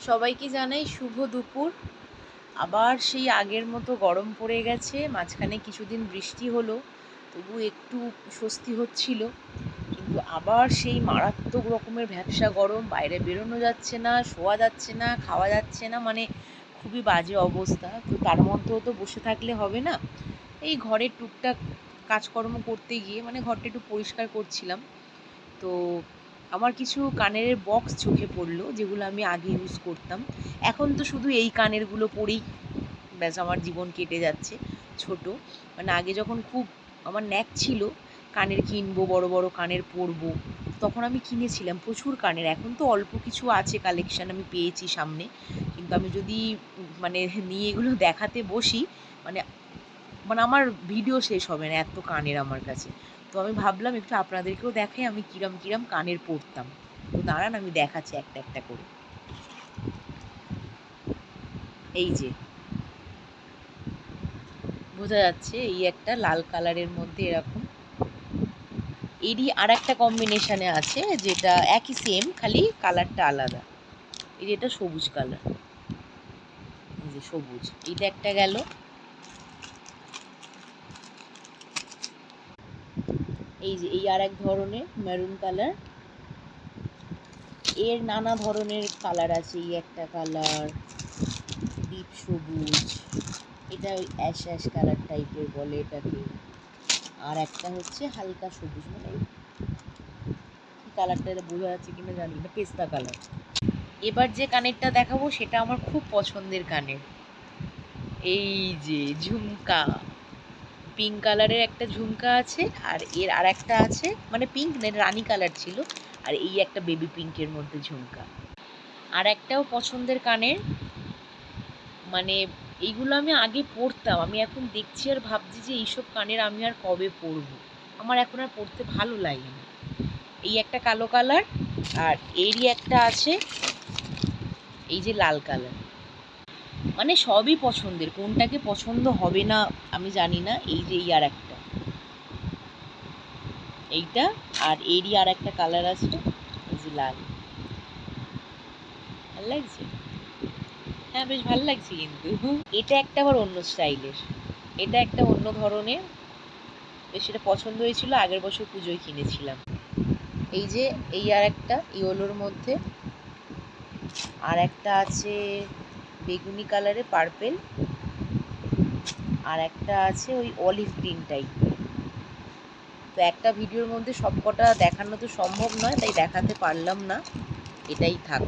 সবাইকে জানাই শুভ দুপুর। আবার সেই আগের মতো গরম পড়ে গেছে। মাঝখানে কিছুদিন বৃষ্টি হলো, তবু একটু স্বস্তি হচ্ছিল, কিন্তু আবার সেই মারাত্মক রকমের ভ্যাপসা গরম। বাইরে বেরোনো যাচ্ছে না, শোয়া যাচ্ছে না, খাওয়া যাচ্ছে না, মানে খুবই বাজে অবস্থা। তো তার মধ্যেও তো বসে থাকলে হবে না। এই ঘরের টুকটাক কাজকর্ম করতে গিয়ে, মানে ঘরটা একটু পরিষ্কার করছিলাম, তো আমার কিছু কানের বক্স চোখে পড়লো, যেগুলো আমি আগে ইউজ করতাম। এখন তো শুধু এই কানেরগুলো পরেই ব্যাস আমার জীবন কেটে যাচ্ছে। ছোট, মানে আগে যখন খুব আমার ন্যাক ছিল কানের কিনবো, বড় বড় কানের পরবো, তখন আমি কিনেছিলাম প্রচুর কানের। এখন তো অল্প কিছু আছে কালেকশন, আমি পেয়েছি সামনে, কিন্তু আমি যদি মানে নিয়ে এগুলো দেখাতে বসি, মানে মানে আমার ভিডিও শেষ হবে না, এত কানের আমার কাছে। তো আমি ভাবলাম একটু আপনাদেরকেও দেখাই আমি কিরম কিরম কানের পরতাম। তো দাঁড়ান আমি দেখাচ্ছি একটা একটা করে। এই যে বোঝা যাচ্ছে, এই একটা লাল কালারের মধ্যে এরকম। এরই আর একটা কম্বিনেশনে আছে, যেটা একই সেম, খালি কালারটা আলাদা। এই যে এটা সবুজ কালার, এই যে সবুজ, এইটা একটা গেল। এই যে এই আর এক ধরনের মেরুন কালার। এর নানা ধরনের কালার আছে, এই একটা কালার, ডিপ সবুজ, এটা ওই অ্যাশ অ্যাশ কালার টাইপের বলে এটাকে। আর একটা হচ্ছে হালকা সবুজ, মানে কি কালারটা, এটা বোঝা যাচ্ছে কিনা জানি না, পেস্তা কালার। এবার যে কানেরটা দেখাবো সেটা আমার খুব পছন্দের কানের। এই যে ঝুমকা, পিঙ্ক কালারের একটা ঝুমকা আছে, আর এর আর একটা আছে, মানে পিঙ্ক না, রানী কালার ছিল, আর এই একটা বেবি পিঙ্কের মধ্যে ঝুমকা। আর একটাও পছন্দের কানের, মানে এইগুলো আমি আগে পরতাম, আমি এখন দেখছি আর ভাবছি যে এইসব কানের আমি আর কবে পরবো, আমার এখন আর পরতে ভালো লাগে না। এই একটা কালো কালার, আর এরই একটা আছে এই যে লাল কালার। মানে সবই পছন্দের, কোনটাকে পছন্দ হবে না আমি জানি না। এই যে এই আর একটা, এইটা, আর এরই আর একটা কালার আছে, এই যে লাল। ভাল লাগছে? হ্যাঁ, বেশ ভালো লাগছে কিন্তু। এটা একটা আবার অন্য স্টাইলের, এটা একটা অন্য ধরনের, বেশ এটা পছন্দ হয়েছিল, আগের বছর পুজোয় কিনেছিলাম। এই যে এই আর একটা ইয়েলোর মধ্যে, আর একটা আছে বেগুনি কালারে পার্পেল, আর একটা আছে ওই অলিভ গ্রিন টাইপের। তো একটা ভিডিওর মধ্যে সবকটা দেখানো তো সম্ভব নয়, তাই দেখাতে পারলাম না, এটাই থাক।